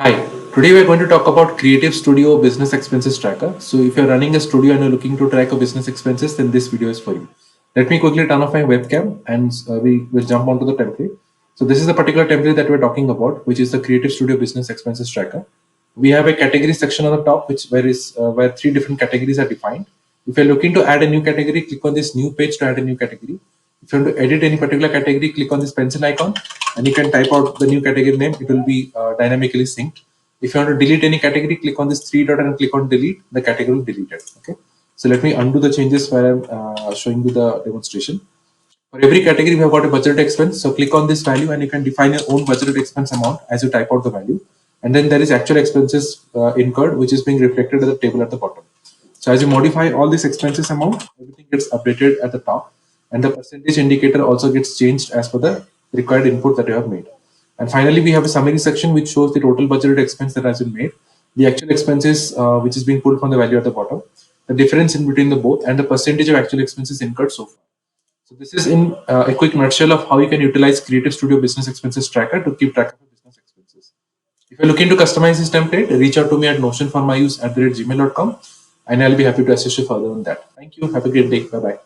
Hi, today we are going to talk about Creative Studio Business Expenses Tracker. So if you're running a studio and you're looking to track your business expenses, then this video is for you. Let me quickly turn off my webcam and we will jump onto the template. So this is the particular template that we're talking about, which is the Creative Studio Business Expenses Tracker. We have a category section on the top, where three different categories are defined. If you're looking to add a new category, click on this new page to add a new category. If you want to edit any particular category, click on this pencil icon and you can type out the new category name. It will be dynamically synced. If you want to delete any category, click on this three dot and click on delete. The category will delete it. Okay. So let me undo the changes where I'm showing you the demonstration. For every category, we have got a budget expense. So click on this value and you can define your own budgeted expense amount as you type out the value. And then there is actual expenses incurred, which is being reflected at the table at the bottom. So as you modify all these expenses amount, everything gets updated at the top, and the percentage indicator also gets changed as per the required input that you have made. And finally, we have a summary section which shows the total budgeted expense that has been made, the actual expenses which is being pulled from the value at the bottom, the difference in between the both, and the percentage of actual expenses incurred so far. So this is in a quick nutshell of how you can utilize Creative Studio Business Expenses Tracker to keep track of your business expenses. If you're looking to customize this template, reach out to me at notionformyuse@gmail.com and I'll be happy to assist you further on that. Thank you. Have a great day. Bye bye.